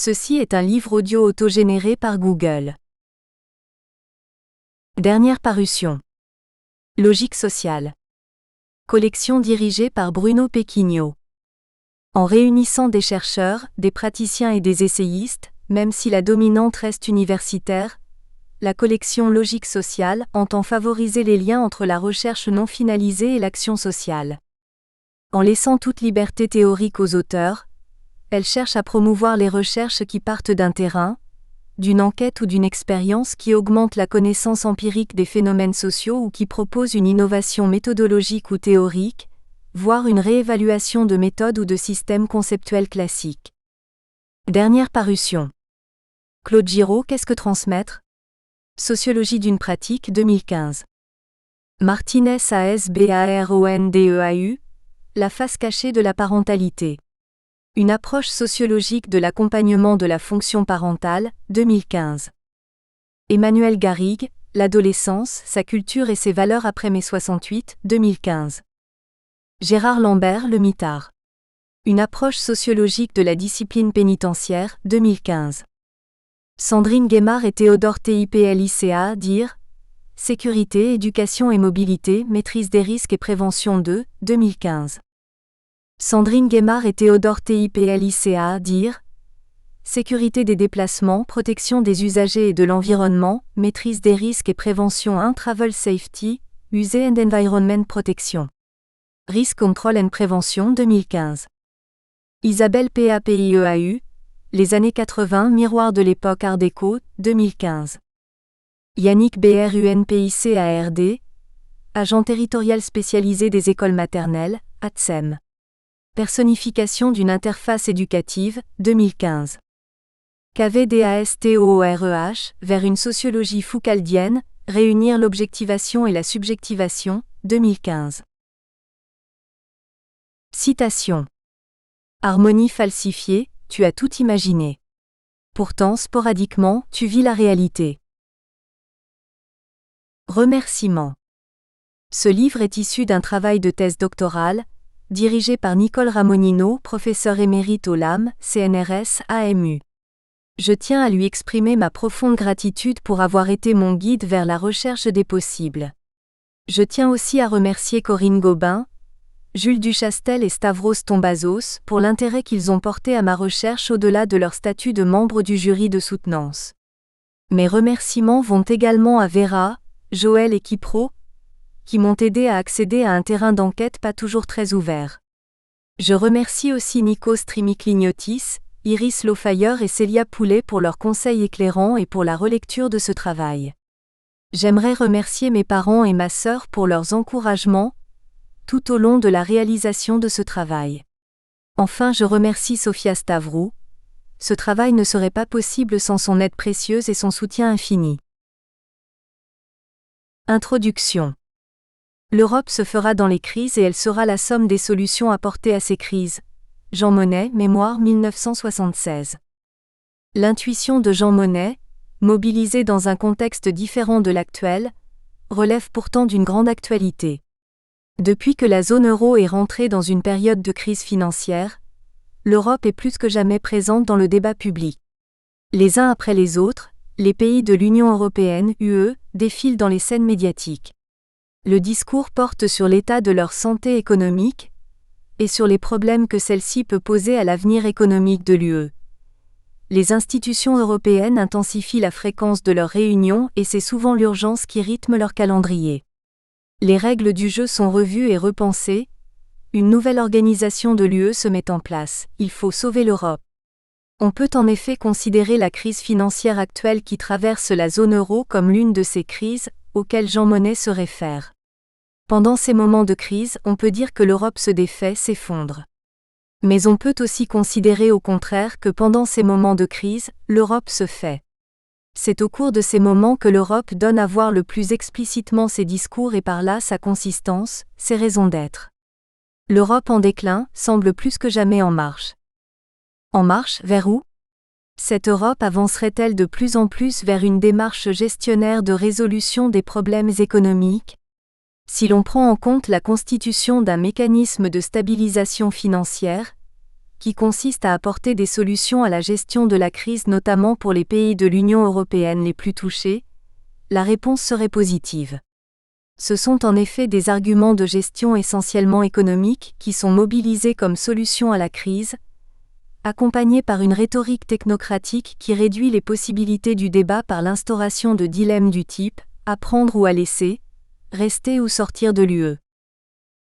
Ceci est un livre audio autogénéré par Google. Dernière parution. Logique sociale. Collection dirigée par Bruno Pequigno. En réunissant des chercheurs, des praticiens et des essayistes, même si la dominante reste universitaire, la collection Logique sociale entend favoriser les liens entre la recherche non finalisée et l'action sociale. En laissant toute liberté théorique aux auteurs, elle cherche à promouvoir les recherches qui partent d'un terrain, d'une enquête ou d'une expérience qui augmente la connaissance empirique des phénomènes sociaux ou qui propose une innovation méthodologique ou théorique, voire une réévaluation de méthodes ou de systèmes conceptuels classiques. Dernière parution. Claude Giraud, qu'est-ce que transmettre ? Sociologie d'une pratique 2015. Martinez ASBARONDEAU, la face cachée de la parentalité. Une approche sociologique de l'accompagnement de la fonction parentale, 2015. Emmanuel Garrigue, l'adolescence, sa culture et ses valeurs après mai 68, 2015. Gérard Lambert, le mitard. Une approche sociologique de la discipline pénitentiaire, 2015. Sandrine Guémard et Théodore TIPLICA, dire Sécurité, éducation et mobilité, maîtrise des risques et prévention 2, 2015. Sandrine Guémard et Théodore TIPLICA, dire Sécurité des déplacements, protection des usagers et de l'environnement, maîtrise des risques et prévention 1 Travel Safety, USE and Environment Protection. Risk Control and Prevention 2015. Isabelle PAPIEAU, Les années 80, miroir de l'époque Art déco, 2015. Yannick BRUNPICARD, agent territorial spécialisé des écoles maternelles, ATSEM. Personnification d'une interface éducative, 2015. KVDASTOOREH, vers une sociologie foucaldienne, réunir l'objectivation et la subjectivation, 2015. Citation. Harmonie falsifiée, tu as tout imaginé. Pourtant, sporadiquement, tu vis la réalité. Remerciements. Ce livre est issu d'un travail de thèse doctorale, dirigé par Nicole Ramonino, professeur émérite au LAM, CNRS, AMU. Je tiens à lui exprimer ma profonde gratitude pour avoir été mon guide vers la recherche des possibles. Je tiens aussi à remercier Corinne Gobin, Jules Duchastel et Stavros Tombazos pour l'intérêt qu'ils ont porté à ma recherche au-delà de leur statut de membre du jury de soutenance. Mes remerciements vont également à Vera, Joël et Kipro, qui m'ont aidé à accéder à un terrain d'enquête pas toujours très ouvert. Je remercie aussi Nikos Trimikliotis, Iris Lofayer et Célia Poulet pour leurs conseils éclairants et pour la relecture de ce travail. J'aimerais remercier mes parents et ma sœur pour leurs encouragements, tout au long de la réalisation de ce travail. Enfin, je remercie Sofia Stavrou. Ce travail ne serait pas possible sans son aide précieuse et son soutien infini. Introduction. L'Europe se fera dans les crises et elle sera la somme des solutions apportées à ces crises. Jean Monnet, Mémoire 1976. L'intuition de Jean Monnet, mobilisée dans un contexte différent de l'actuel, relève pourtant d'une grande actualité. Depuis que la zone euro est rentrée dans une période de crise financière, l'Europe est plus que jamais présente dans le débat public. Les uns après les autres, les pays de l'Union européenne, UE, défilent dans les scènes médiatiques. Le discours porte sur l'état de leur santé économique et sur les problèmes que celle-ci peut poser à l'avenir économique de l'UE. Les institutions européennes intensifient la fréquence de leurs réunions et c'est souvent l'urgence qui rythme leur calendrier. Les règles du jeu sont revues et repensées, une nouvelle organisation de l'UE se met en place, il faut sauver l'Europe. On peut en effet considérer la crise financière actuelle qui traverse la zone euro comme l'une de ces crises auxquelles Jean Monnet se réfère. Pendant ces moments de crise, on peut dire que l'Europe se défait, s'effondre. Mais on peut aussi considérer au contraire que pendant ces moments de crise, l'Europe se fait. C'est au cours de ces moments que l'Europe donne à voir le plus explicitement ses discours et par là sa consistance, ses raisons d'être. L'Europe en déclin semble plus que jamais en marche. En marche, vers où ? Cette Europe avancerait-elle de plus en plus vers une démarche gestionnaire de résolution des problèmes économiques ? Si l'on prend en compte la constitution d'un mécanisme de stabilisation financière, qui consiste à apporter des solutions à la gestion de la crise notamment pour les pays de l'Union européenne les plus touchés, la réponse serait positive. Ce sont en effet des arguments de gestion essentiellement économiques qui sont mobilisés comme solution à la crise, accompagnés par une rhétorique technocratique qui réduit les possibilités du débat par l'instauration de dilemmes du type « à prendre ou à laisser », « rester ou sortir de l'UE ».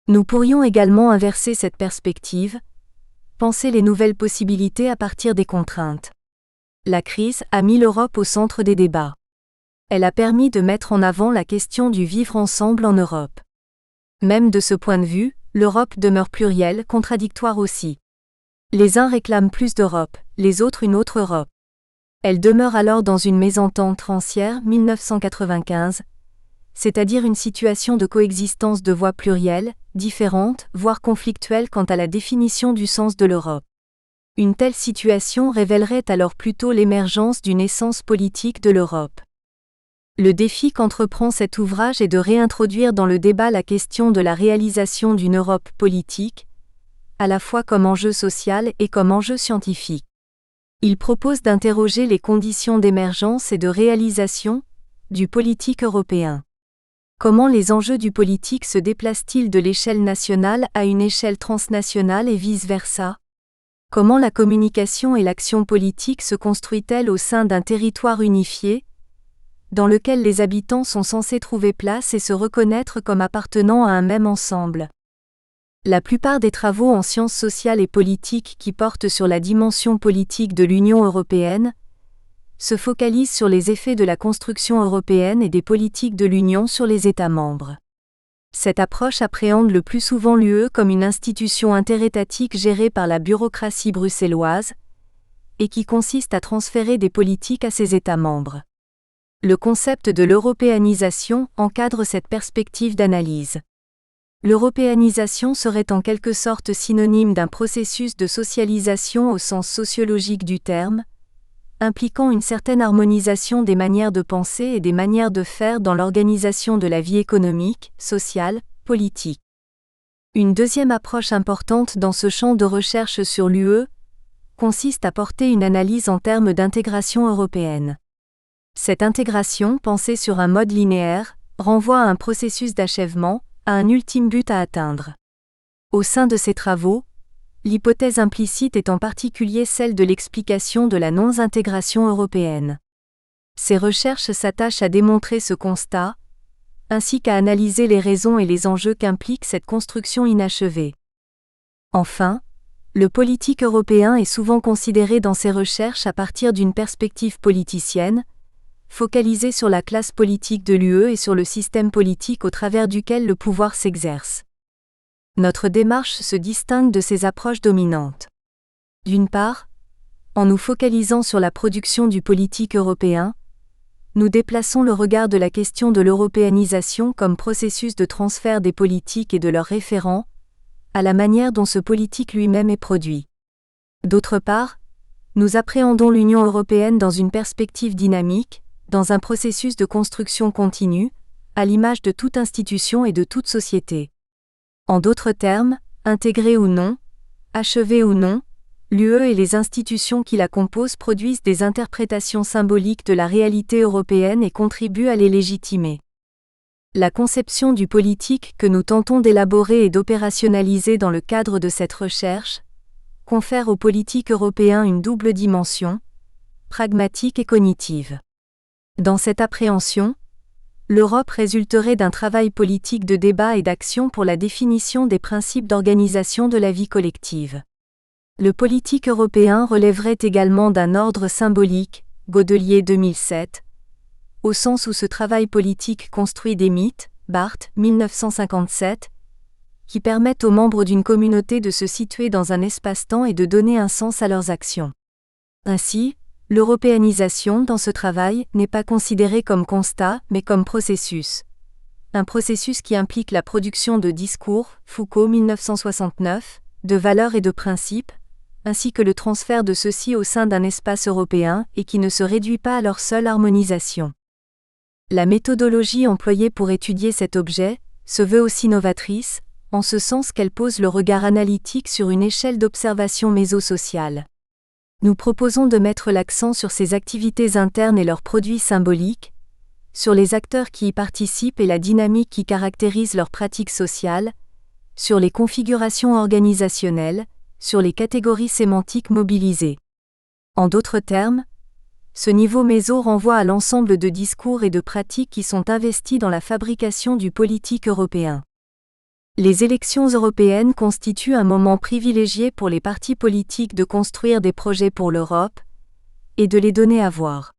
Nous pourrions également inverser cette perspective, penser les nouvelles possibilités à partir des contraintes. La crise a mis l'Europe au centre des débats. Elle a permis de mettre en avant la question du vivre ensemble en Europe. Même de ce point de vue, l'Europe demeure plurielle, contradictoire aussi. Les uns réclament plus d'Europe, les autres une autre Europe. Elle demeure alors dans une mésentente rancière 1995, c'est-à-dire une situation de coexistence de voix plurielles, différentes, voire conflictuelles quant à la définition du sens de l'Europe. Une telle situation révélerait alors plutôt l'émergence d'une essence politique de l'Europe. Le défi qu'entreprend cet ouvrage est de réintroduire dans le débat la question de la réalisation d'une Europe politique, à la fois comme enjeu social et comme enjeu scientifique. Il propose d'interroger les conditions d'émergence et de réalisation du politique européen. Comment les enjeux du politique se déplacent-ils de l'échelle nationale à une échelle transnationale et vice-versa ? Comment la communication et l'action politique se construisent-elles au sein d'un territoire unifié, dans lequel les habitants sont censés trouver place et se reconnaître comme appartenant à un même ensemble ? La plupart des travaux en sciences sociales et politiques qui portent sur la dimension politique de l'Union européenne se focalisent sur les effets de la construction européenne et des politiques de l'Union sur les États membres. Cette approche appréhende le plus souvent l'UE comme une institution interétatique gérée par la bureaucratie bruxelloise et qui consiste à transférer des politiques à ses États membres. Le concept de l'européanisation encadre cette perspective d'analyse. L'européanisation serait en quelque sorte synonyme d'un processus de socialisation au sens sociologique du terme, impliquant une certaine harmonisation des manières de penser et des manières de faire dans l'organisation de la vie économique, sociale, politique. Une deuxième approche importante dans ce champ de recherche sur l'UE consiste à porter une analyse en termes d'intégration européenne. Cette intégration, pensée sur un mode linéaire, renvoie à un processus d'achèvement, à un ultime but à atteindre. Au sein de ces travaux, l'hypothèse implicite est en particulier celle de l'explication de la non-intégration européenne. Ces recherches s'attachent à démontrer ce constat, ainsi qu'à analyser les raisons et les enjeux qu'implique cette construction inachevée. Enfin, le politique européen est souvent considéré dans ces recherches à partir d'une perspective politicienne, focalisée sur la classe politique de l'UE et sur le système politique au travers duquel le pouvoir s'exerce. Notre démarche se distingue de ces approches dominantes. D'une part, en nous focalisant sur la production du politique européen, nous déplaçons le regard de la question de l'européanisation comme processus de transfert des politiques et de leurs référents, à la manière dont ce politique lui-même est produit. D'autre part, nous appréhendons l'Union européenne dans une perspective dynamique, dans un processus de construction continue, à l'image de toute institution et de toute société. En d'autres termes, intégrée ou non, achevée ou non, l'UE et les institutions qui la composent produisent des interprétations symboliques de la réalité européenne et contribuent à les légitimer. La conception du politique que nous tentons d'élaborer et d'opérationnaliser dans le cadre de cette recherche confère au politique européen une double dimension, pragmatique et cognitive. Dans cette appréhension, l'Europe résulterait d'un travail politique de débat et d'action pour la définition des principes d'organisation de la vie collective. Le politique européen relèverait également d'un ordre symbolique, Godelier 2007, au sens où ce travail politique construit des mythes, Barthes 1957, qui permettent aux membres d'une communauté de se situer dans un espace-temps et de donner un sens à leurs actions. Ainsi, l'européanisation dans ce travail n'est pas considérée comme constat, mais comme processus. Un processus qui implique la production de discours, Foucault 1969, de valeurs et de principes, ainsi que le transfert de ceux-ci au sein d'un espace européen et qui ne se réduit pas à leur seule harmonisation. La méthodologie employée pour étudier cet objet se veut aussi novatrice, en ce sens qu'elle pose le regard analytique sur une échelle d'observation mésosociale. Nous proposons de mettre l'accent sur ces activités internes et leurs produits symboliques, sur les acteurs qui y participent et la dynamique qui caractérise leurs pratiques sociales, sur les configurations organisationnelles, sur les catégories sémantiques mobilisées. En d'autres termes, ce niveau méso renvoie à l'ensemble de discours et de pratiques qui sont investis dans la fabrication du politique européen. Les élections européennes constituent un moment privilégié pour les partis politiques de construire des projets pour l'Europe et de les donner à voir.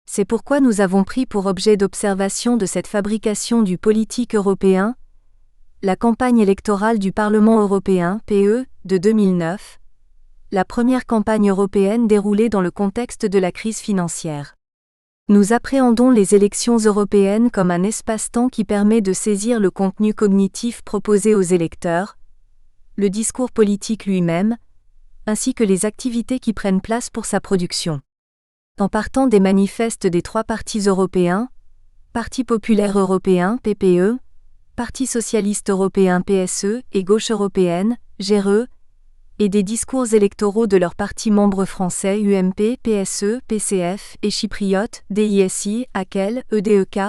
C'est pourquoi nous avons pris pour objet d'observation de cette fabrication du politique européen la campagne électorale du Parlement européen, PE, de 2009, la première campagne européenne déroulée dans le contexte de la crise financière. Nous appréhendons les élections européennes comme un espace-temps qui permet de saisir le contenu cognitif proposé aux électeurs, le discours politique lui-même, ainsi que les activités qui prennent place pour sa production. En partant des manifestes des trois partis européens, Parti populaire européen, PPE, Parti socialiste européen, PSE, et Gauche européenne, GRE, et des discours électoraux de leurs partis membres français UMP, PSE, PCF et chypriotes, DISI, AKEL, EDEK,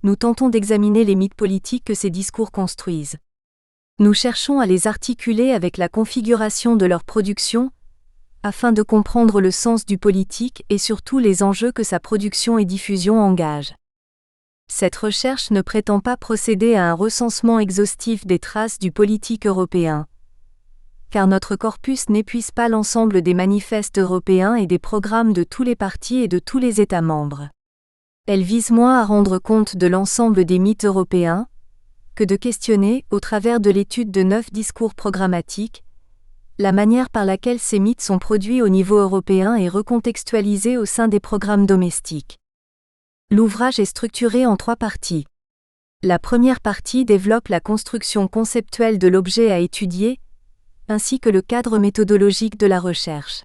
nous tentons d'examiner les mythes politiques que ces discours construisent. Nous cherchons à les articuler avec la configuration de leur production, afin de comprendre le sens du politique et surtout les enjeux que sa production et diffusion engagent. Cette recherche ne prétend pas procéder à un recensement exhaustif des traces du politique européen, car notre corpus n'épuise pas l'ensemble des manifestes européens et des programmes de tous les partis et de tous les États membres. Elle vise moins à rendre compte de l'ensemble des mythes européens, que de questionner, au travers de l'étude de 9 discours programmatiques, la manière par laquelle ces mythes sont produits au niveau européen et recontextualisés au sein des programmes domestiques. L'ouvrage est structuré en 3 parties. La première partie développe la construction conceptuelle de l'objet à étudier, ainsi que le cadre méthodologique de la recherche.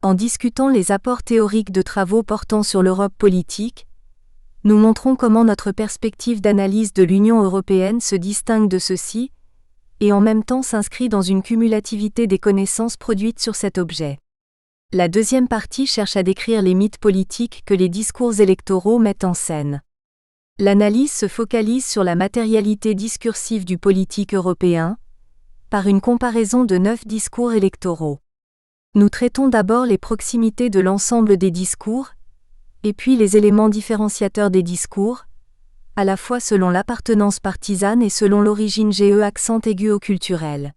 En discutant les apports théoriques de travaux portant sur l'Europe politique, nous montrons comment notre perspective d'analyse de l'Union européenne se distingue de ceux-ci, et en même temps s'inscrit dans une cumulativité des connaissances produites sur cet objet. La deuxième partie cherche à décrire les mythes politiques que les discours électoraux mettent en scène. L'analyse se focalise sur la matérialité discursive du politique européen, par une comparaison de 9 discours électoraux. Nous traitons d'abord les proximités de l'ensemble des discours, et puis les éléments différenciateurs des discours, à la fois selon l'appartenance partisane et selon l'origine accent aigu au culturel.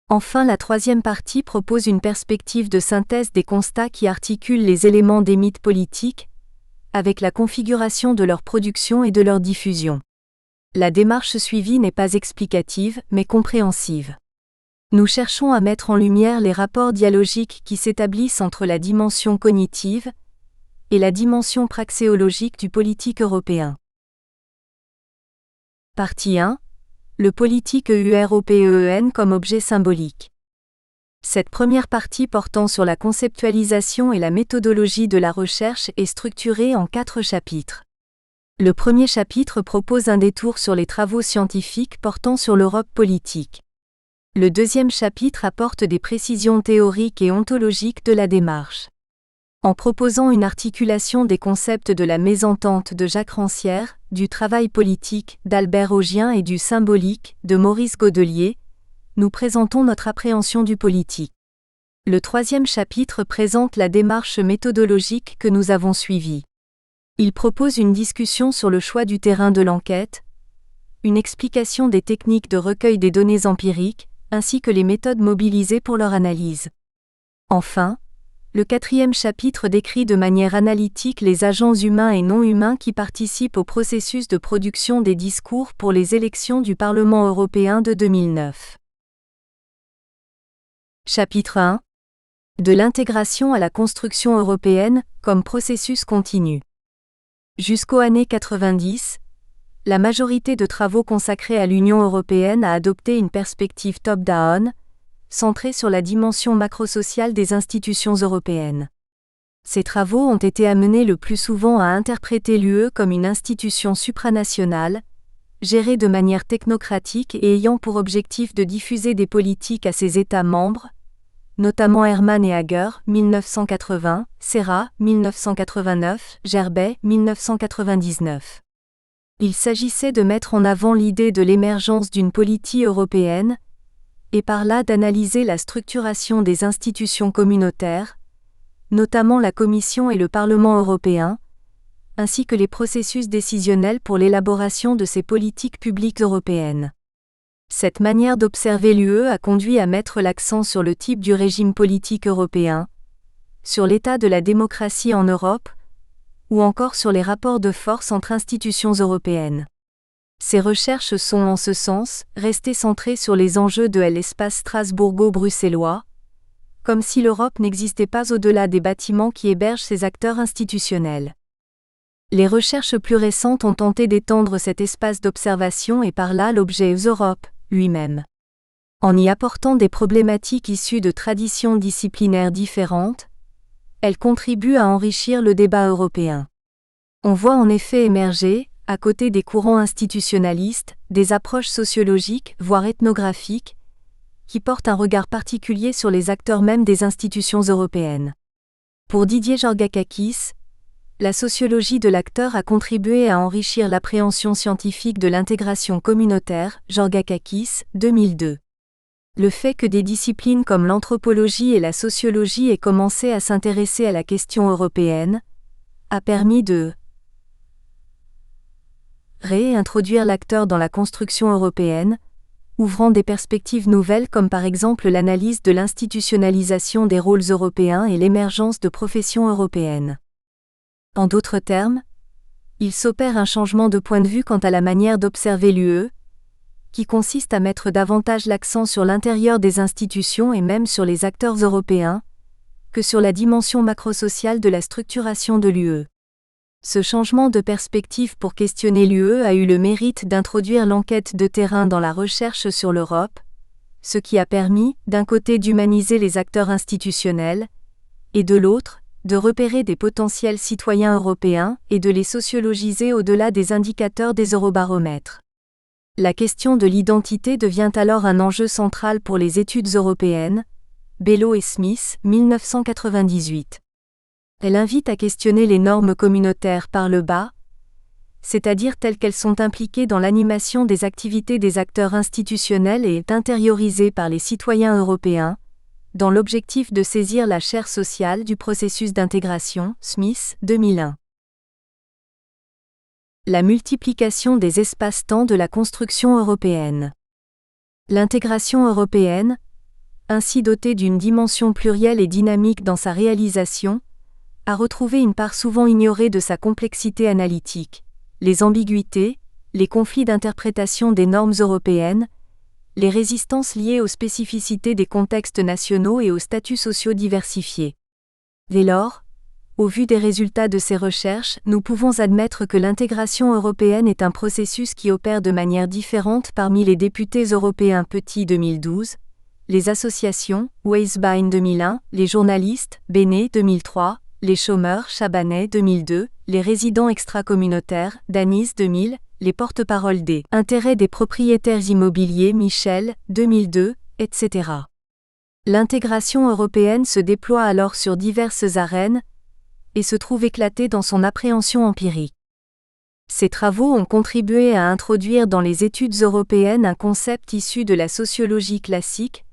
Enfin, la troisième partie propose une perspective de synthèse des constats qui articulent les éléments des mythes politiques, avec la configuration de leur production et de leur diffusion. La démarche suivie n'est pas explicative, mais compréhensive. Nous cherchons à mettre en lumière les rapports dialogiques qui s'établissent entre la dimension cognitive et la dimension praxéologique du politique européen. Partie 1. Le politique européen comme objet symbolique. Cette première partie portant sur la conceptualisation et la méthodologie de la recherche est structurée en 4 chapitres. Le premier chapitre propose un détour sur les travaux scientifiques portant sur l'Europe politique. Le deuxième chapitre apporte des précisions théoriques et ontologiques de la démarche. En proposant une articulation des concepts de la mésentente de Jacques Rancière, du travail politique d'Albert Augien et du symbolique de Maurice Godelier, nous présentons notre appréhension du politique. Le troisième chapitre présente la démarche méthodologique que nous avons suivie. Il propose une discussion sur le choix du terrain de l'enquête, une explication des techniques de recueil des données empiriques, ainsi que les méthodes mobilisées pour leur analyse. Enfin, le quatrième chapitre décrit de manière analytique les agents humains et non humains qui participent au processus de production des discours pour les élections du Parlement européen de 2009. Chapitre 1. De l'intégration à la construction européenne, comme processus continu. Jusqu'aux années 90, la majorité de travaux consacrés à l'Union européenne a adopté une perspective top-down, centrée sur la dimension macrosociale des institutions européennes. Ces travaux ont été amenés le plus souvent à interpréter l'UE comme une institution supranationale, géré de manière technocratique et ayant pour objectif de diffuser des politiques à ses États membres, notamment Herman et Hager, 1980, Serra, 1989, Gerbet, 1999. Il s'agissait de mettre en avant l'idée de l'émergence d'une politique européenne, et par là d'analyser la structuration des institutions communautaires, notamment la Commission et le Parlement européen, ainsi que les processus décisionnels pour l'élaboration de ces politiques publiques européennes. Cette manière d'observer l'UE a conduit à mettre l'accent sur le type du régime politique européen, sur l'état de la démocratie en Europe, ou encore sur les rapports de force entre institutions européennes. Ces recherches sont en ce sens restées centrées sur les enjeux de l'espace strasbourgo-bruxellois, comme si l'Europe n'existait pas au-delà des bâtiments qui hébergent ces acteurs institutionnels. Les recherches plus récentes ont tenté d'étendre cet espace d'observation et par là l'objet Europe lui-même. En y apportant des problématiques issues de traditions disciplinaires différentes, elles contribuent à enrichir le débat européen. On voit en effet émerger, à côté des courants institutionnalistes, des approches sociologiques, voire ethnographiques, qui portent un regard particulier sur les acteurs mêmes des institutions européennes. Pour Didier Georgakakis, la sociologie de l'acteur a contribué à enrichir l'appréhension scientifique de l'intégration communautaire, Georgakakis, 2002. Le fait que des disciplines comme l'anthropologie et la sociologie aient commencé à s'intéresser à la question européenne, a permis de réintroduire l'acteur dans la construction européenne, ouvrant des perspectives nouvelles comme par exemple l'analyse de l'institutionnalisation des rôles européens et l'émergence de professions européennes. En d'autres termes, il s'opère un changement de point de vue quant à la manière d'observer l'UE, qui consiste à mettre davantage l'accent sur l'intérieur des institutions et même sur les acteurs européens, que sur la dimension macrosociale de la structuration de l'UE. Ce changement de perspective pour questionner l'UE a eu le mérite d'introduire l'enquête de terrain dans la recherche sur l'Europe, ce qui a permis, d'un côté d'humaniser les acteurs institutionnels, et de l'autre, de repérer des potentiels citoyens européens et de les sociologiser au-delà des indicateurs des eurobaromètres. La question de l'identité devient alors un enjeu central pour les études européennes, Bello et Smith, 1998. Elle invite à questionner les normes communautaires par le bas, c'est-à-dire telles qu'elles sont impliquées dans l'animation des activités des acteurs institutionnels et intériorisées par les citoyens européens, dans l'objectif de saisir la chair sociale du processus d'intégration, Smith, 2001. La multiplication des espaces-temps de la construction européenne. L'intégration européenne, ainsi dotée d'une dimension plurielle et dynamique dans sa réalisation, a retrouvé une part souvent ignorée de sa complexité analytique, les ambiguïtés, les conflits d'interprétation des normes européennes, les résistances liées aux spécificités des contextes nationaux et aux statuts sociaux diversifiés. Dès lors, au vu des résultats de ces recherches, nous pouvons admettre que l'intégration européenne est un processus qui opère de manière différente parmi les députés européens Petit 2012, les associations, Weisbein 2001, les journalistes, Benet 2003, les chômeurs, Chabanet 2002, les résidents extracommunautaires, Danis 2000, les porte-paroles des intérêts des propriétaires immobiliers, Michel, 2002, etc. L'intégration européenne se déploie alors sur diverses arènes et se trouve éclatée dans son appréhension empirique. Ces travaux ont contribué à introduire dans les études européennes un concept issu de la sociologie classique,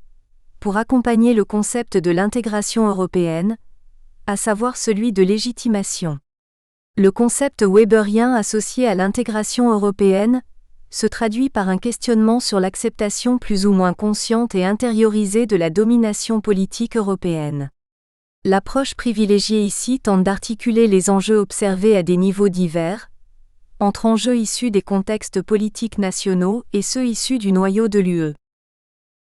pour accompagner le concept de l'intégration européenne, à savoir celui de légitimation. Le concept weberien associé à l'intégration européenne se traduit par un questionnement sur l'acceptation plus ou moins consciente et intériorisée de la domination politique européenne. L'approche privilégiée ici tente d'articuler les enjeux observés à des niveaux divers, entre enjeux issus des contextes politiques nationaux et ceux issus du noyau de l'UE.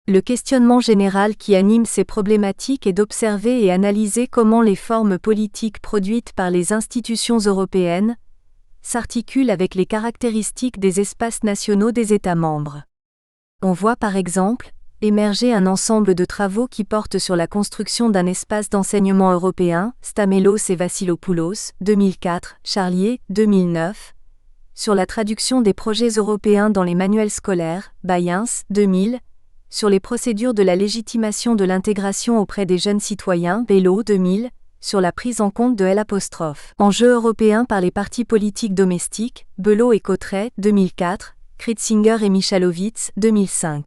Le questionnement général qui anime ces problématiques est d'observer et analyser comment les formes politiques produites par les institutions européennes s'articulent avec les caractéristiques des espaces nationaux des États membres. On voit par exemple émerger un ensemble de travaux qui portent sur la construction d'un espace d'enseignement européen, Stamelos et Vassilopoulos, 2004, Charlier, 2009, sur la traduction des projets européens dans les manuels scolaires, Bayens, 2000, sur les procédures de la légitimation de l'intégration auprès des jeunes citoyens, Bello, 2000, sur la prise en compte de L'. Enjeux européens par les partis politiques domestiques, Belot et Cotret, 2004, Kritzinger et Michalowicz, 2005.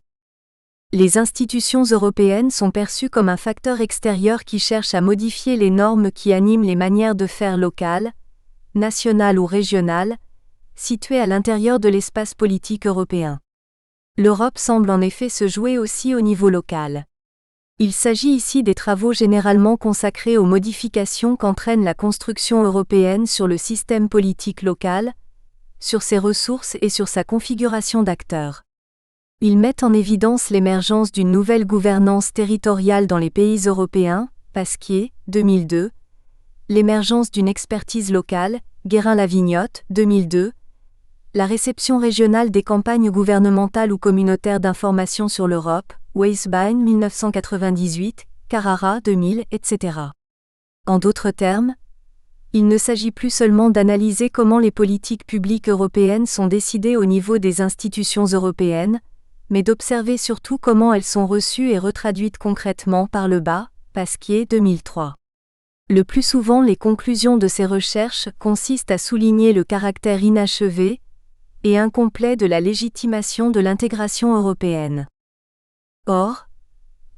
Les institutions européennes sont perçues comme un facteur extérieur qui cherche à modifier les normes qui animent les manières de faire locales, nationales ou régionales, situées à l'intérieur de l'espace politique européen. L'Europe semble en effet se jouer aussi au niveau local. Il s'agit ici des travaux généralement consacrés aux modifications qu'entraîne la construction européenne sur le système politique local, sur ses ressources et sur sa configuration d'acteurs. Ils mettent en évidence l'émergence d'une nouvelle gouvernance territoriale dans les pays européens, Pasquier, 2002, l'émergence d'une expertise locale, Guérin-Lavignotte, 2002, la réception régionale des campagnes gouvernementales ou communautaires d'information sur l'Europe, Weisbein 1998, Carrara 2000, etc. En d'autres termes, il ne s'agit plus seulement d'analyser comment les politiques publiques européennes sont décidées au niveau des institutions européennes, mais d'observer surtout comment elles sont reçues et retraduites concrètement par le bas, Pasquier 2003. Le plus souvent, les conclusions de ces recherches consistent à souligner le caractère inachevé et incomplet de la légitimation de l'intégration européenne. Or,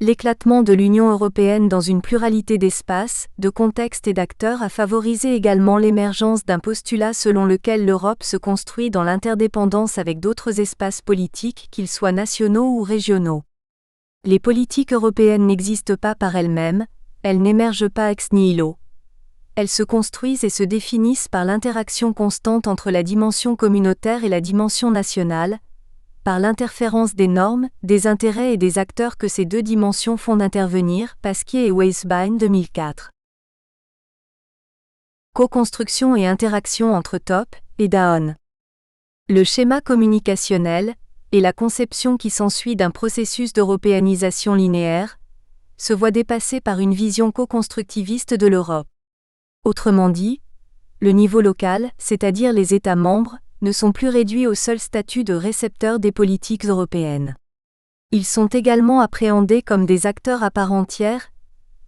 l'éclatement de l'Union européenne dans une pluralité d'espaces, de contextes et d'acteurs a favorisé également l'émergence d'un postulat selon lequel l'Europe se construit dans l'interdépendance avec d'autres espaces politiques, qu'ils soient nationaux ou régionaux. Les politiques européennes n'existent pas par elles-mêmes, elles n'émergent pas ex nihilo. Elles se construisent et se définissent par l'interaction constante entre la dimension communautaire et la dimension nationale, par l'interférence des normes, des intérêts et des acteurs que ces deux dimensions font intervenir, Pasquier et Weisbein 2004. Co-construction et interaction entre Top et Daon. Le schéma communicationnel, et la conception qui s'ensuit d'un processus d'européanisation linéaire, se voit dépassé par une vision co-constructiviste de l'Europe. Autrement dit, le niveau local, c'est-à-dire les États membres, ne sont plus réduits au seul statut de récepteurs des politiques européennes. Ils sont également appréhendés comme des acteurs à part entière,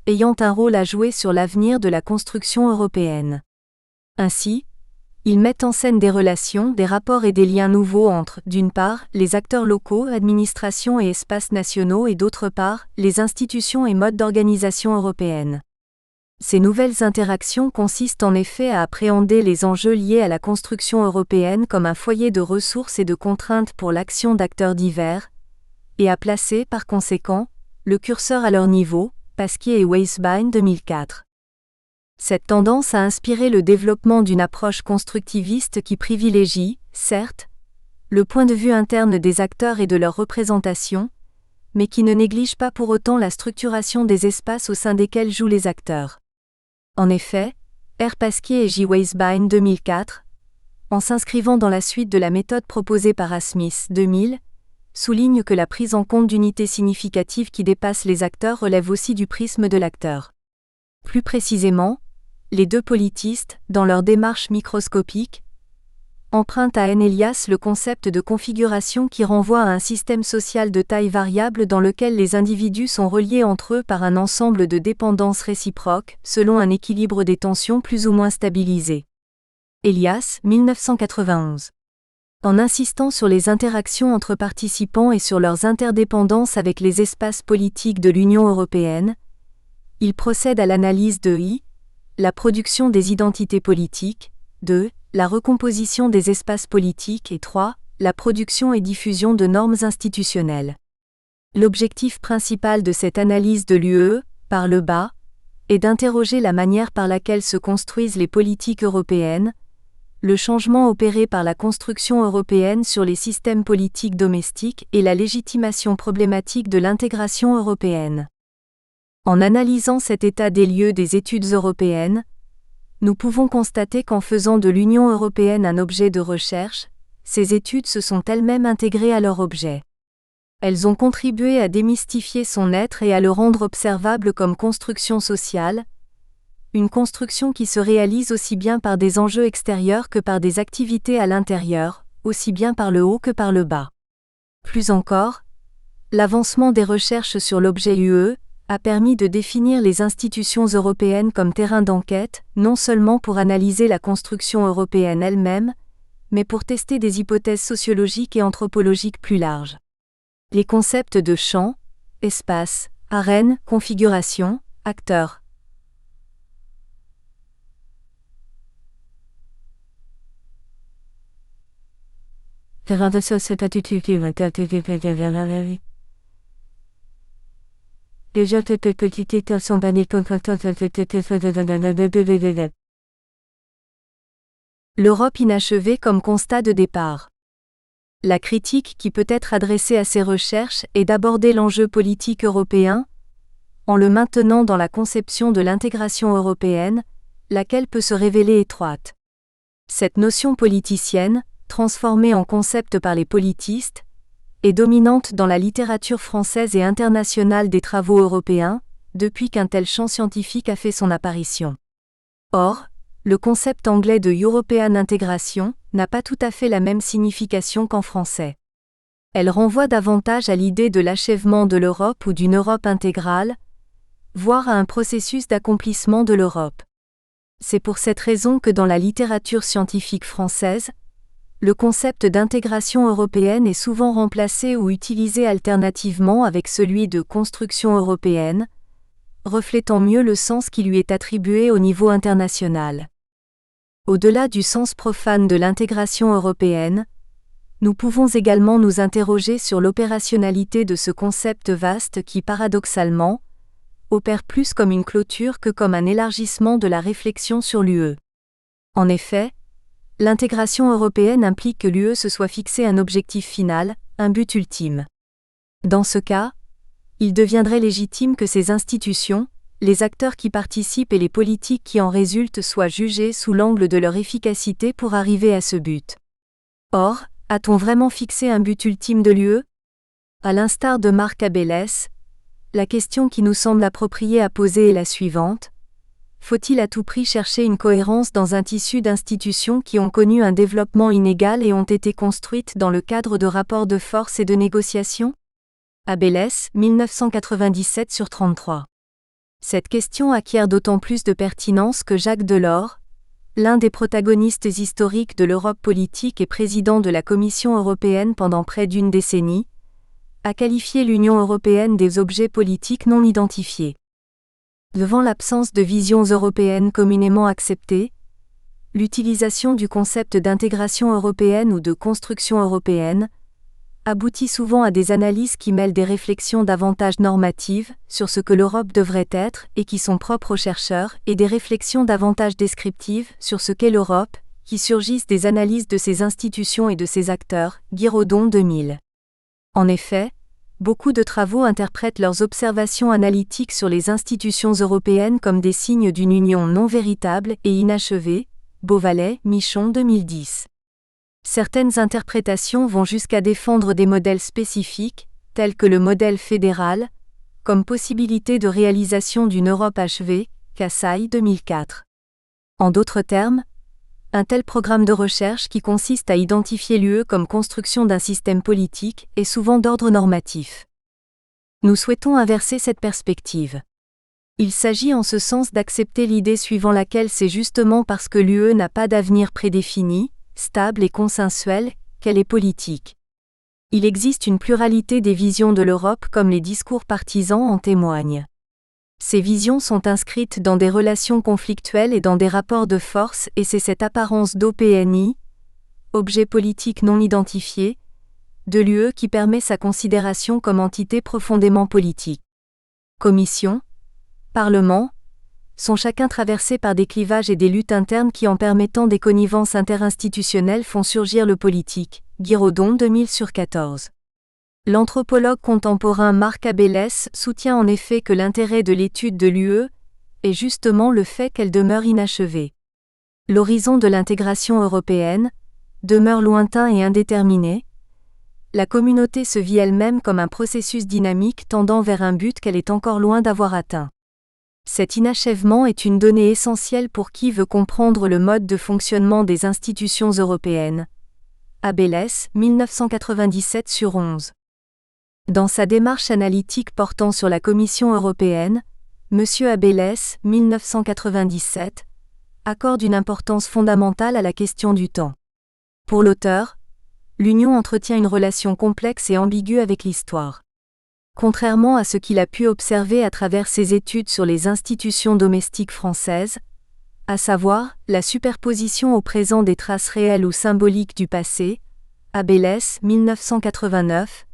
ayant un rôle à jouer sur l'avenir de la construction européenne. Ainsi, ils mettent en scène des relations, des rapports et des liens nouveaux entre, d'une part, les acteurs locaux, administrations et espaces nationaux et d'autre part, les institutions et modes d'organisation européennes. Ces nouvelles interactions consistent en effet à appréhender les enjeux liés à la construction européenne comme un foyer de ressources et de contraintes pour l'action d'acteurs divers, et à placer, par conséquent, le curseur à leur niveau, Pasquier et Weisbein 2004. Cette tendance a inspiré le développement d'une approche constructiviste qui privilégie, certes, le point de vue interne des acteurs et de leur représentation, mais qui ne néglige pas pour autant la structuration des espaces au sein desquels jouent les acteurs. En effet, R. Pasquier et J. Weisbein 2004, en s'inscrivant dans la suite de la méthode proposée par A. Smith 2000, soulignent que la prise en compte d'unités significatives qui dépassent les acteurs relève aussi du prisme de l'acteur. Plus précisément, les deux politistes, dans leur démarche microscopique, empruntent à N. Elias le concept de configuration qui renvoie à un système social de taille variable dans lequel les individus sont reliés entre eux par un ensemble de dépendances réciproques, selon un équilibre des tensions plus ou moins stabilisé. Elias, 1991. En insistant sur les interactions entre participants et sur leurs interdépendances avec les espaces politiques de l'Union européenne, il procède à l'analyse de I, la production des identités politiques, 2, la recomposition des espaces politiques et 3, la production et diffusion de normes institutionnelles. L'objectif principal de cette analyse de l'UE, par le bas, est d'interroger la manière par laquelle se construisent les politiques européennes, le changement opéré par la construction européenne sur les systèmes politiques domestiques et la légitimation problématique de l'intégration européenne. En analysant cet état des lieux des études européennes, nous pouvons constater qu'en faisant de l'Union européenne un objet de recherche, ces études se sont elles-mêmes intégrées à leur objet. Elles ont contribué à démystifier son être et à le rendre observable comme construction sociale, une construction qui se réalise aussi bien par des enjeux extérieurs que par des activités à l'intérieur, aussi bien par le haut que par le bas. Plus encore, l'avancement des recherches sur l'objet UE a permis de définir les institutions européennes comme terrain d'enquête, non seulement pour analyser la construction européenne elle-même, mais pour tester des hypothèses sociologiques et anthropologiques plus larges. Les concepts de champ, espace, arène, configuration, acteurs. L'Europe inachevée comme constat de départ. La critique qui peut être adressée à ces recherches est d'aborder l'enjeu politique européen, en le maintenant dans la conception de l'intégration européenne, laquelle peut se révéler étroite. Cette notion politicienne, transformée en concept par les politistes, est dominante dans la littérature française et internationale des travaux européens, depuis qu'un tel champ scientifique a fait son apparition. Or, le concept anglais de European Integration n'a pas tout à fait la même signification qu'en français. Elle renvoie davantage à l'idée de l'achèvement de l'Europe ou d'une Europe intégrale, voire à un processus d'accomplissement de l'Europe. C'est pour cette raison que dans la littérature scientifique française, le concept d'intégration européenne est souvent remplacé ou utilisé alternativement avec celui de construction européenne, reflétant mieux le sens qui lui est attribué au niveau international. Au-delà du sens profane de l'intégration européenne, nous pouvons également nous interroger sur l'opérationnalité de ce concept vaste qui, paradoxalement, opère plus comme une clôture que comme un élargissement de la réflexion sur l'UE. En effet, l'intégration européenne implique que l'UE se soit fixé un objectif final, un but ultime. Dans ce cas, il deviendrait légitime que ces institutions, les acteurs qui participent et les politiques qui en résultent soient jugés sous l'angle de leur efficacité pour arriver à ce but. Or, a-t-on vraiment fixé un but ultime de l'UE ? À l'instar de Marc Abélès, la question qui nous semble appropriée à poser est la suivante. Faut-il à tout prix chercher une cohérence dans un tissu d'institutions qui ont connu un développement inégal et ont été construites dans le cadre de rapports de force et de négociations ? Abélès, 1997/33. Cette question acquiert d'autant plus de pertinence que Jacques Delors, l'un des protagonistes historiques de l'Europe politique et président de la Commission européenne pendant près d'une décennie, a qualifié l'Union européenne des objets politiques non identifiés. Devant l'absence de visions européennes communément acceptées, l'utilisation du concept d'intégration européenne ou de construction européenne aboutit souvent à des analyses qui mêlent des réflexions davantage normatives sur ce que l'Europe devrait être et qui sont propres aux chercheurs et des réflexions davantage descriptives sur ce qu'est l'Europe, qui surgissent des analyses de ses institutions et de ses acteurs, Giraudon 2000. En effet, beaucoup de travaux interprètent leurs observations analytiques sur les institutions européennes comme des signes d'une union non véritable et inachevée, Beauvalet, Michon 2010. Certaines interprétations vont jusqu'à défendre des modèles spécifiques, tels que le modèle fédéral, comme possibilité de réalisation d'une Europe achevée, Cassaille 2004. En d'autres termes, un tel programme de recherche qui consiste à identifier l'UE comme construction d'un système politique est souvent d'ordre normatif. Nous souhaitons inverser cette perspective. Il s'agit en ce sens d'accepter l'idée suivant laquelle c'est justement parce que l'UE n'a pas d'avenir prédéfini, stable et consensuel, qu'elle est politique. Il existe une pluralité des visions de l'Europe comme les discours partisans en témoignent. Ces visions sont inscrites dans des relations conflictuelles et dans des rapports de force et c'est cette apparence d'OPNI, objet politique non identifié, de l'UE qui permet sa considération comme entité profondément politique. Commission, Parlement, sont chacun traversés par des clivages et des luttes internes qui en permettant des connivences interinstitutionnelles font surgir le politique, Giraudon 2000/14. L'anthropologue contemporain Marc Abélès soutient en effet que l'intérêt de l'étude de l'UE est justement le fait qu'elle demeure inachevée. L'horizon de l'intégration européenne demeure lointain et indéterminé. La communauté se vit elle-même comme un processus dynamique tendant vers un but qu'elle est encore loin d'avoir atteint. Cet inachèvement est une donnée essentielle pour qui veut comprendre le mode de fonctionnement des institutions européennes. Abéles, 1997/11. Dans sa démarche analytique portant sur la Commission européenne, M. Abéles, 1997, accorde une importance fondamentale à la question du temps. Pour l'auteur, l'Union entretient une relation complexe et ambiguë avec l'histoire. Contrairement à ce qu'il a pu observer à travers ses études sur les institutions domestiques françaises, à savoir la superposition au présent des traces réelles ou symboliques du passé, Abéles, 1989,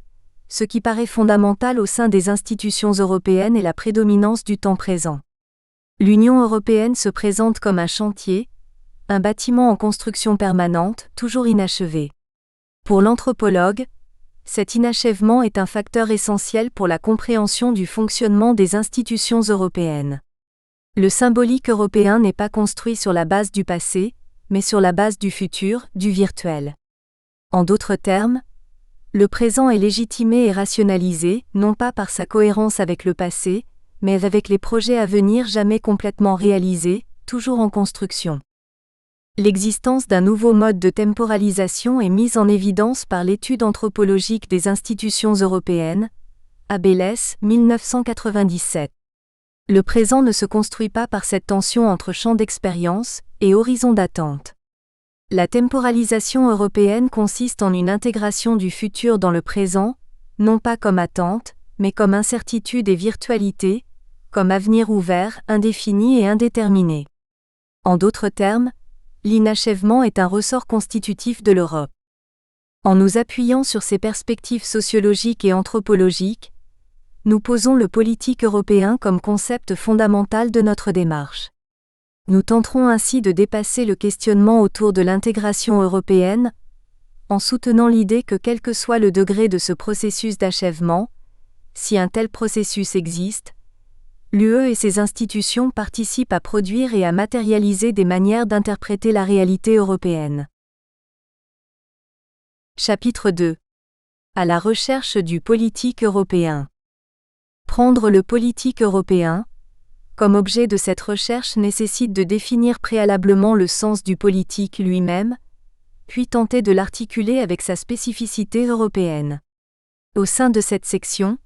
ce qui paraît fondamental au sein des institutions européennes est la prédominance du temps présent. L'Union européenne se présente comme un chantier, un bâtiment en construction permanente, toujours inachevé. Pour l'anthropologue, cet inachèvement est un facteur essentiel pour la compréhension du fonctionnement des institutions européennes. Le symbolique européen n'est pas construit sur la base du passé, mais sur la base du futur, du virtuel. En d'autres termes, le présent est légitimé et rationalisé, non pas par sa cohérence avec le passé, mais avec les projets à venir jamais complètement réalisés, toujours en construction. L'existence d'un nouveau mode de temporalisation est mise en évidence par l'étude anthropologique des institutions européennes, Abéles, 1997. Le présent ne se construit pas par cette tension entre champ d'expérience et horizon d'attente. La temporalisation européenne consiste en une intégration du futur dans le présent, non pas comme attente, mais comme incertitude et virtualité, comme avenir ouvert, indéfini et indéterminé. En d'autres termes, l'inachèvement est un ressort constitutif de l'Europe. En nous appuyant sur ces perspectives sociologiques et anthropologiques, nous posons le politique européen comme concept fondamental de notre démarche. Nous tenterons ainsi de dépasser le questionnement autour de l'intégration européenne, en soutenant l'idée que quel que soit le degré de ce processus d'achèvement, si un tel processus existe, l'UE et ses institutions participent à produire et à matérialiser des manières d'interpréter la réalité européenne. Chapitre 2. À la recherche du politique européen. Prendre le politique européen comme objet de cette recherche nécessite de définir préalablement le sens du politique lui-même, puis tenter de l'articuler avec sa spécificité européenne. Au sein de cette section,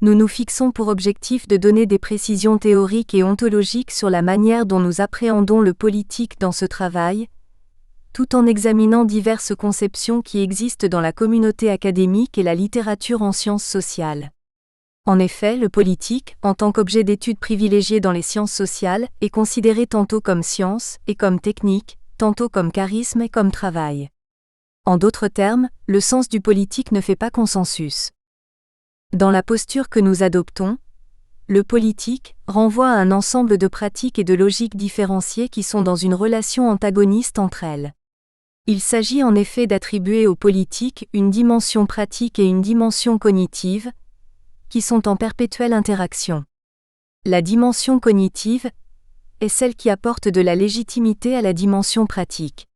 nous nous fixons pour objectif de donner des précisions théoriques et ontologiques sur la manière dont nous appréhendons le politique dans ce travail, tout en examinant diverses conceptions qui existent dans la communauté académique et la littérature en sciences sociales. En effet, le politique, en tant qu'objet d'étude privilégié dans les sciences sociales, est considéré tantôt comme science et comme technique, tantôt comme charisme et comme travail. En d'autres termes, le sens du politique ne fait pas consensus. Dans la posture que nous adoptons, le politique renvoie à un ensemble de pratiques et de logiques différenciées qui sont dans une relation antagoniste entre elles. Il s'agit en effet d'attribuer au politique une dimension pratique et une dimension cognitive, qui sont en perpétuelle interaction. La dimension cognitive est celle qui apporte de la légitimité à la dimension pratique.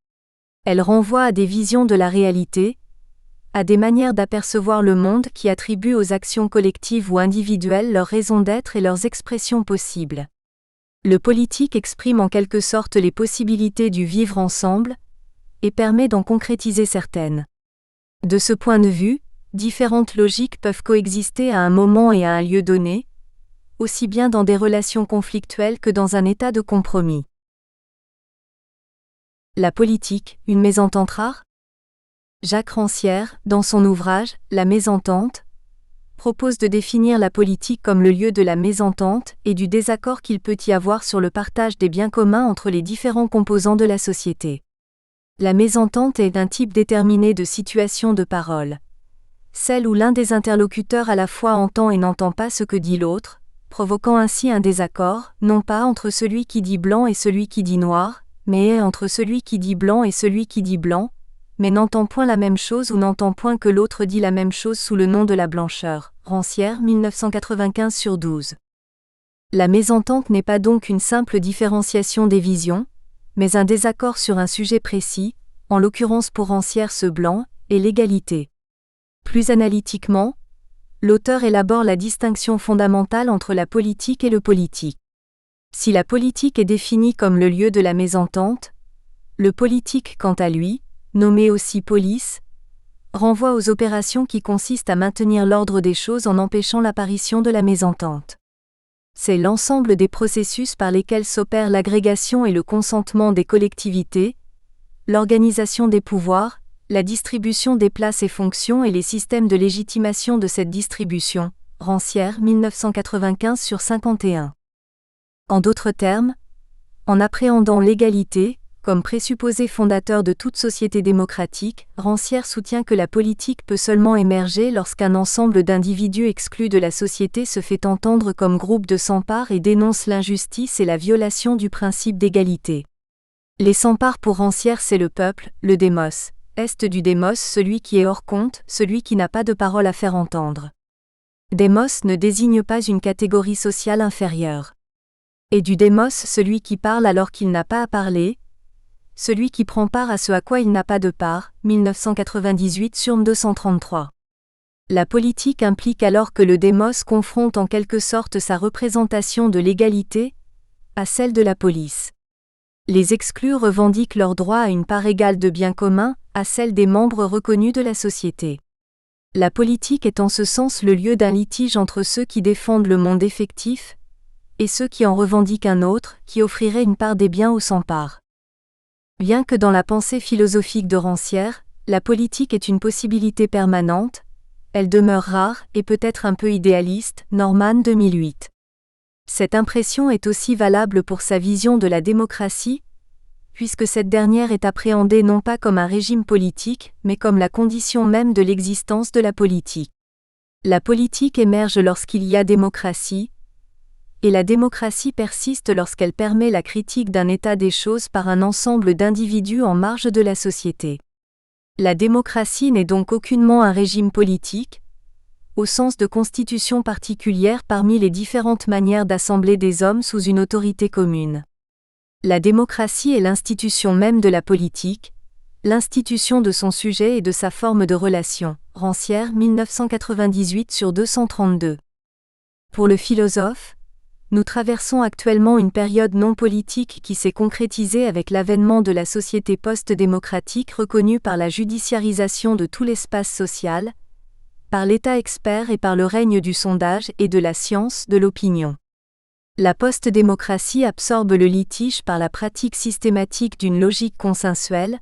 Elle renvoie à des visions de la réalité, à des manières d'apercevoir le monde qui attribuent aux actions collectives ou individuelles leur raison d'être et leurs expressions possibles. Le politique exprime en quelque sorte les possibilités du vivre ensemble, et permet d'en concrétiser certaines. De ce point de vue, différentes logiques peuvent coexister à un moment et à un lieu donné, aussi bien dans des relations conflictuelles que dans un état de compromis. La politique, une mésentente rare ? Jacques Rancière, dans son ouvrage « La mésentente », propose de définir la politique comme le lieu de la mésentente et du désaccord qu'il peut y avoir sur le partage des biens communs entre les différents composants de la société. La mésentente est un type déterminé de situation de parole. Celle où l'un des interlocuteurs à la fois entend et n'entend pas ce que dit l'autre, provoquant ainsi un désaccord, non pas entre celui qui dit blanc et celui qui dit noir, mais entre celui qui dit blanc et celui qui dit blanc, mais n'entend point la même chose ou n'entend point que l'autre dit la même chose sous le nom de la blancheur. Rancière, 1995/12. La mésentente n'est pas donc une simple différenciation des visions, mais un désaccord sur un sujet précis, en l'occurrence pour Rancière ce blanc, et l'égalité. Plus analytiquement, l'auteur élabore la distinction fondamentale entre la politique et le politique. Si la politique est définie comme le lieu de la mésentente, le politique, quant à lui, nommé aussi police, renvoie aux opérations qui consistent à maintenir l'ordre des choses en empêchant l'apparition de la mésentente. C'est l'ensemble des processus par lesquels s'opère l'agrégation et le consentement des collectivités, l'organisation des pouvoirs, la distribution des places et fonctions et les systèmes de légitimation de cette distribution. Rancière 1995/51. En d'autres termes, en appréhendant l'égalité, comme présupposé fondateur de toute société démocratique, Rancière soutient que la politique peut seulement émerger lorsqu'un ensemble d'individus exclus de la société se fait entendre comme groupe de sans-part et dénonce l'injustice et la violation du principe d'égalité. Les sans-part pour Rancière, c'est le peuple, le démos, est du démos celui qui est hors compte, celui qui n'a pas de parole à faire entendre. Démos ne désigne pas une catégorie sociale inférieure. Et du démos celui qui parle alors qu'il n'a pas à parler, celui qui prend part à ce à quoi il n'a pas de part, 1998/233. La politique implique alors que le démos confronte en quelque sorte sa représentation de l'égalité à celle de la police. Les exclus revendiquent leur droit à une part égale de bien commun à celle des membres reconnus de la société. La politique est en ce sens le lieu d'un litige entre ceux qui défendent le monde effectif et ceux qui en revendiquent un autre, qui offrirait une part des biens aux sans-part. Bien que dans la pensée philosophique de Rancière, la politique est une possibilité permanente, elle demeure rare et peut-être un peu idéaliste, Norman 2008. Cette impression est aussi valable pour sa vision de la démocratie, puisque cette dernière est appréhendée non pas comme un régime politique, mais comme la condition même de l'existence de la politique. La politique émerge lorsqu'il y a démocratie, et la démocratie persiste lorsqu'elle permet la critique d'un état des choses par un ensemble d'individus en marge de la société. La démocratie n'est donc aucunement un régime politique, au sens de constitution particulière parmi les différentes manières d'assembler des hommes sous une autorité commune. La démocratie est l'institution même de la politique, l'institution de son sujet et de sa forme de relation. Rancière 1998/232. Pour le philosophe, nous traversons actuellement une période non politique qui s'est concrétisée avec l'avènement de la société post-démocratique reconnue par la judiciarisation de tout l'espace social, par l'État expert et par le règne du sondage et de la science de l'opinion. La post-démocratie absorbe le litige par la pratique systématique d'une logique consensuelle,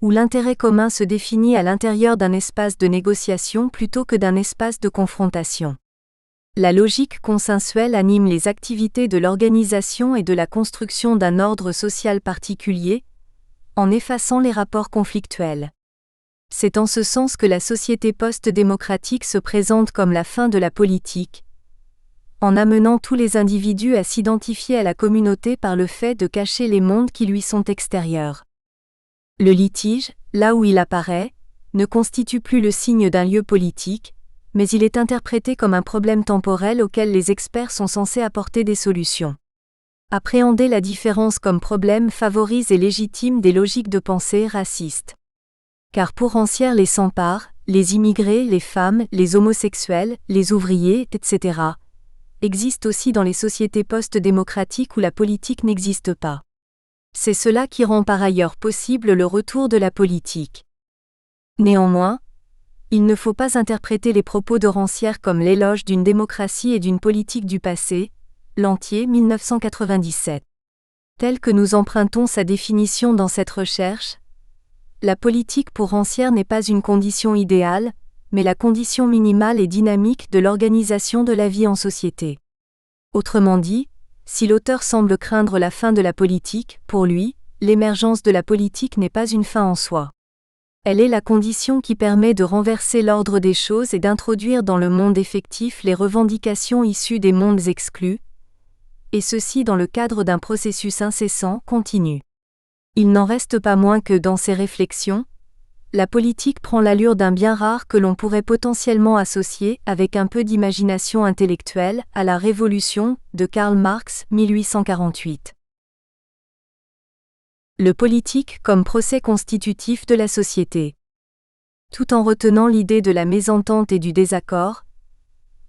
où l'intérêt commun se définit à l'intérieur d'un espace de négociation plutôt que d'un espace de confrontation. La logique consensuelle anime les activités de l'organisation et de la construction d'un ordre social particulier, en effaçant les rapports conflictuels. C'est en ce sens que la société post-démocratique se présente comme la fin de la politique, en amenant tous les individus à s'identifier à la communauté par le fait de cacher les mondes qui lui sont extérieurs. Le litige, là où il apparaît, ne constitue plus le signe d'un lieu politique, mais il est interprété comme un problème temporel auquel les experts sont censés apporter des solutions. Appréhender la différence comme problème favorise et légitime des logiques de pensée racistes. Car pour Rancière, les sans-part, les immigrés, les femmes, les homosexuels, les ouvriers, etc., existent aussi dans les sociétés post-démocratiques où la politique n'existe pas. C'est cela qui rend par ailleurs possible le retour de la politique. Néanmoins, il ne faut pas interpréter les propos de Rancière comme l'éloge d'une démocratie et d'une politique du passé, Lantier 1997. Tel que nous empruntons sa définition dans cette recherche, la politique pour Rancière n'est pas une condition idéale, mais la condition minimale et dynamique de l'organisation de la vie en société. Autrement dit, si l'auteur semble craindre la fin de la politique, pour lui, l'émergence de la politique n'est pas une fin en soi. Elle est la condition qui permet de renverser l'ordre des choses et d'introduire dans le monde effectif les revendications issues des mondes exclus, et ceci dans le cadre d'un processus incessant, continu. Il n'en reste pas moins que dans ses réflexions, la politique prend l'allure d'un bien rare que l'on pourrait potentiellement associer, avec un peu d'imagination intellectuelle, à la Révolution, de Karl Marx, 1848. Le politique comme procès constitutif de la société. Tout en retenant l'idée de la mésentente et du désaccord,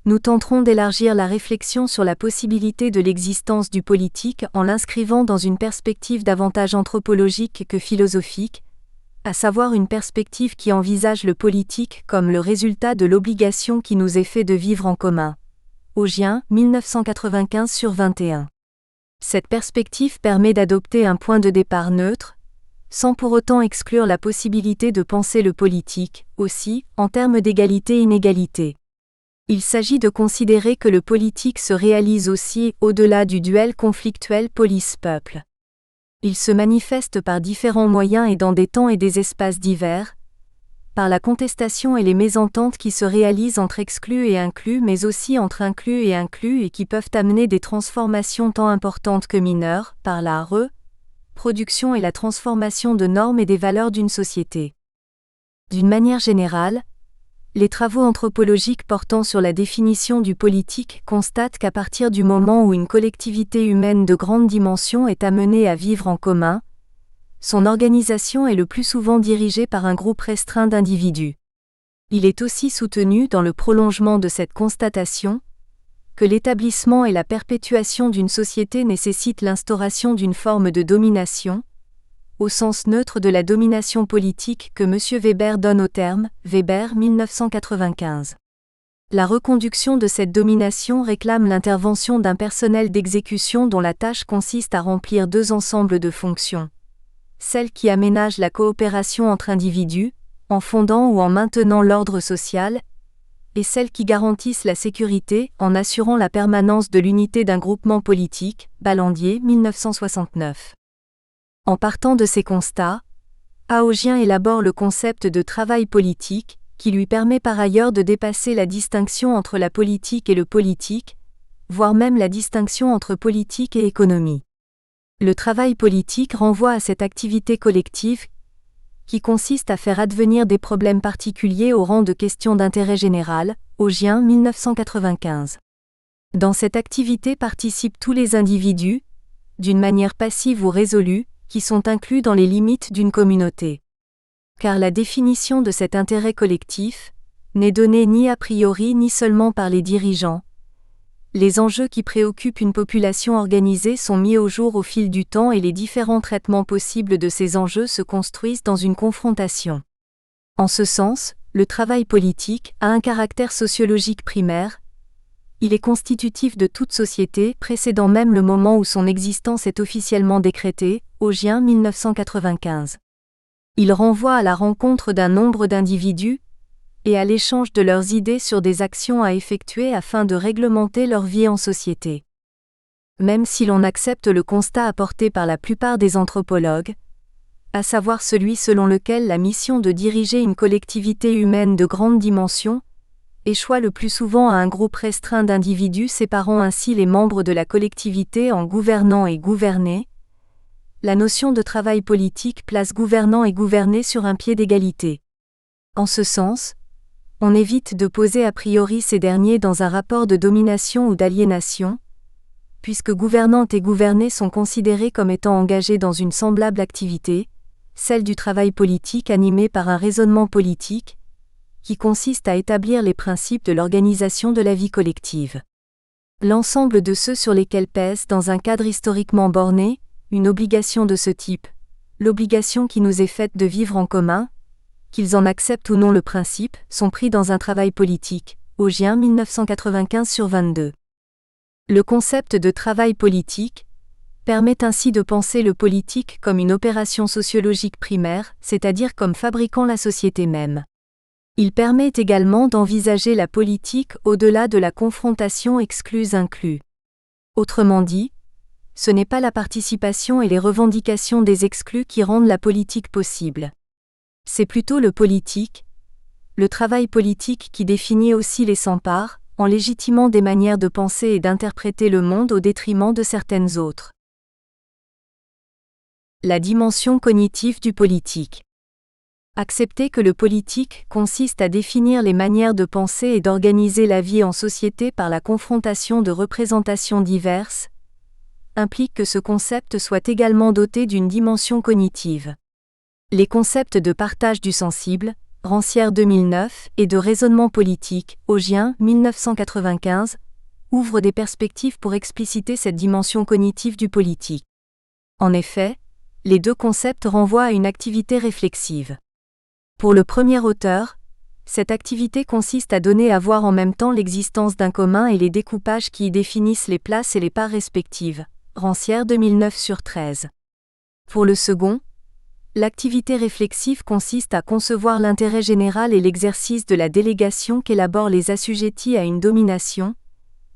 nous tenterons d'élargir la réflexion sur la possibilité de l'existence du politique en l'inscrivant dans une perspective davantage anthropologique que philosophique, à savoir une perspective qui envisage le politique comme le résultat de l'obligation qui nous est faite de vivre en commun. Augien, 1995/21. Cette perspective permet d'adopter un point de départ neutre, sans pour autant exclure la possibilité de penser le politique, aussi, en termes d'égalité-inégalité. Il s'agit de considérer que le politique se réalise aussi au-delà du duel conflictuel police-peuple. Il se manifeste par différents moyens et dans des temps et des espaces divers, par la contestation et les mésententes qui se réalisent entre exclus et inclus mais aussi entre inclus et qui peuvent amener des transformations tant importantes que mineures, par la reproduction et la transformation de normes et des valeurs d'une société. D'une manière générale, les travaux anthropologiques portant sur la définition du politique constatent qu'à partir du moment où une collectivité humaine de grande dimension est amenée à vivre en commun, son organisation est le plus souvent dirigée par un groupe restreint d'individus. Il est aussi soutenu dans le prolongement de cette constatation, que l'établissement et la perpétuation d'une société nécessitent l'instauration d'une forme de domination, au sens neutre de la domination politique que M. Weber donne au terme, Weber 1995. La reconduction de cette domination réclame l'intervention d'un personnel d'exécution dont la tâche consiste à remplir deux ensembles de fonctions. Celle qui aménage la coopération entre individus, en fondant ou en maintenant l'ordre social, et celles qui garantissent la sécurité en assurant la permanence de l'unité d'un groupement politique, Ballandier 1969. En partant de ces constats, Augien élabore le concept de travail politique, qui lui permet par ailleurs de dépasser la distinction entre la politique et le politique, voire même la distinction entre politique et économie. Le travail politique renvoie à cette activité collective qui consiste à faire advenir des problèmes particuliers au rang de questions d'intérêt général, Augien 1995. Dans cette activité participent tous les individus, d'une manière passive ou résolue, qui sont inclus dans les limites d'une communauté. Car la définition de cet intérêt collectif n'est donnée ni a priori ni seulement par les dirigeants. Les enjeux qui préoccupent une population organisée sont mis au jour au fil du temps et les différents traitements possibles de ces enjeux se construisent dans une confrontation. En ce sens, le travail politique a un caractère sociologique primaire. Il est constitutif de toute société, précédant même le moment où son existence est officiellement décrétée, Augien 1995. Il renvoie à la rencontre d'un nombre d'individus, et à l'échange de leurs idées sur des actions à effectuer afin de réglementer leur vie en société. Même si l'on accepte le constat apporté par la plupart des anthropologues, à savoir celui selon lequel la mission de diriger une collectivité humaine de grande dimension échoit le plus souvent à un groupe restreint d'individus séparant ainsi les membres de la collectivité en gouvernants et gouvernés, la notion de travail politique place gouvernants et gouvernés sur un pied d'égalité. En ce sens, on évite de poser a priori ces derniers dans un rapport de domination ou d'aliénation, puisque gouvernantes et gouvernés sont considérés comme étant engagés dans une semblable activité, celle du travail politique animé par un raisonnement politique, qui consiste à établir les principes de l'organisation de la vie collective. L'ensemble de ceux sur lesquels pèse, dans un cadre historiquement borné, une obligation de ce type, l'obligation qui nous est faite de vivre en commun, qu'ils en acceptent ou non le principe, sont pris dans un travail politique, Augien 1995/22. Le concept de travail politique permet ainsi de penser le politique comme une opération sociologique primaire, c'est-à-dire comme fabriquant la société même. Il permet également d'envisager la politique au-delà de la confrontation exclus-inclus. Autrement dit, ce n'est pas la participation et les revendications des exclus qui rendent la politique possible. C'est plutôt le politique, le travail politique qui définit aussi les sans-parts, en légitimant des manières de penser et d'interpréter le monde au détriment de certaines autres. La dimension cognitive du politique. Accepter que le politique consiste à définir les manières de penser et d'organiser la vie en société par la confrontation de représentations diverses, implique que ce concept soit également doté d'une dimension cognitive. Les concepts de partage du sensible, Rancière 2009, et de raisonnement politique, Augien, 1995, ouvrent des perspectives pour expliciter cette dimension cognitive du politique. En effet, les deux concepts renvoient à une activité réflexive. Pour le premier auteur, cette activité consiste à donner à voir en même temps l'existence d'un commun et les découpages qui y définissent les places et les parts respectives. Rancière 2009/13. Pour le second, l'activité réflexive consiste à concevoir l'intérêt général et l'exercice de la délégation qu'élaborent les assujettis à une domination,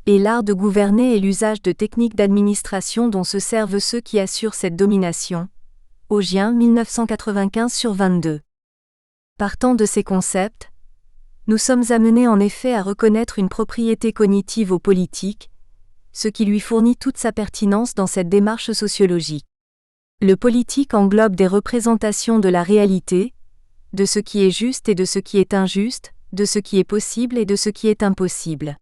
et l'art de gouverner et l'usage de techniques d'administration dont se servent ceux qui assurent cette domination. Augien 1995/22. Partant de ces concepts, nous sommes amenés en effet à reconnaître une propriété cognitive au politique, ce qui lui fournit toute sa pertinence dans cette démarche sociologique. Le politique englobe des représentations de la réalité, de ce qui est juste et de ce qui est injuste, de ce qui est possible et de ce qui est impossible.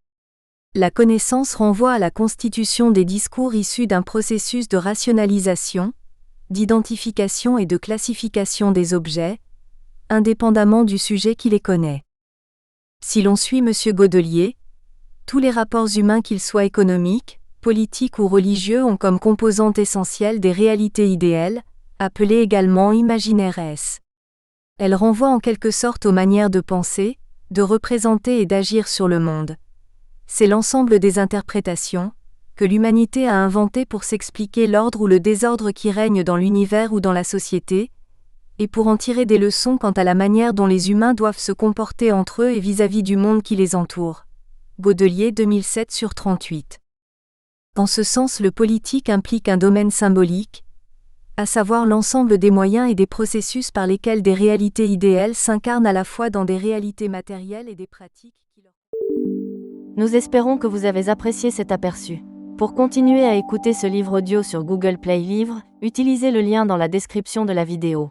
La connaissance renvoie à la constitution des discours issus d'un processus de rationalisation, d'identification et de classification des objets, indépendamment du sujet qui les connaît. Si l'on suit M. Godelier, tous les rapports humains qu'ils soient économiques, politiques ou religieux ont comme composante essentielle des réalités idéales, appelées également imaginaires. Elles renvoient en quelque sorte aux manières de penser, de représenter et d'agir sur le monde. C'est l'ensemble des interprétations que l'humanité a inventées pour s'expliquer l'ordre ou le désordre qui règne dans l'univers ou dans la société, et pour en tirer des leçons quant à la manière dont les humains doivent se comporter entre eux et vis-à-vis du monde qui les entoure. Godelier 2007/38. En ce sens, le politique implique un domaine symbolique, à savoir l'ensemble des moyens et des processus par lesquels des réalités idéales s'incarnent à la fois dans des réalités matérielles et des pratiques qui leur... Nous espérons que vous avez apprécié cet aperçu. Pour continuer à écouter ce livre audio sur Google Play Livres, utilisez le lien dans la description de la vidéo.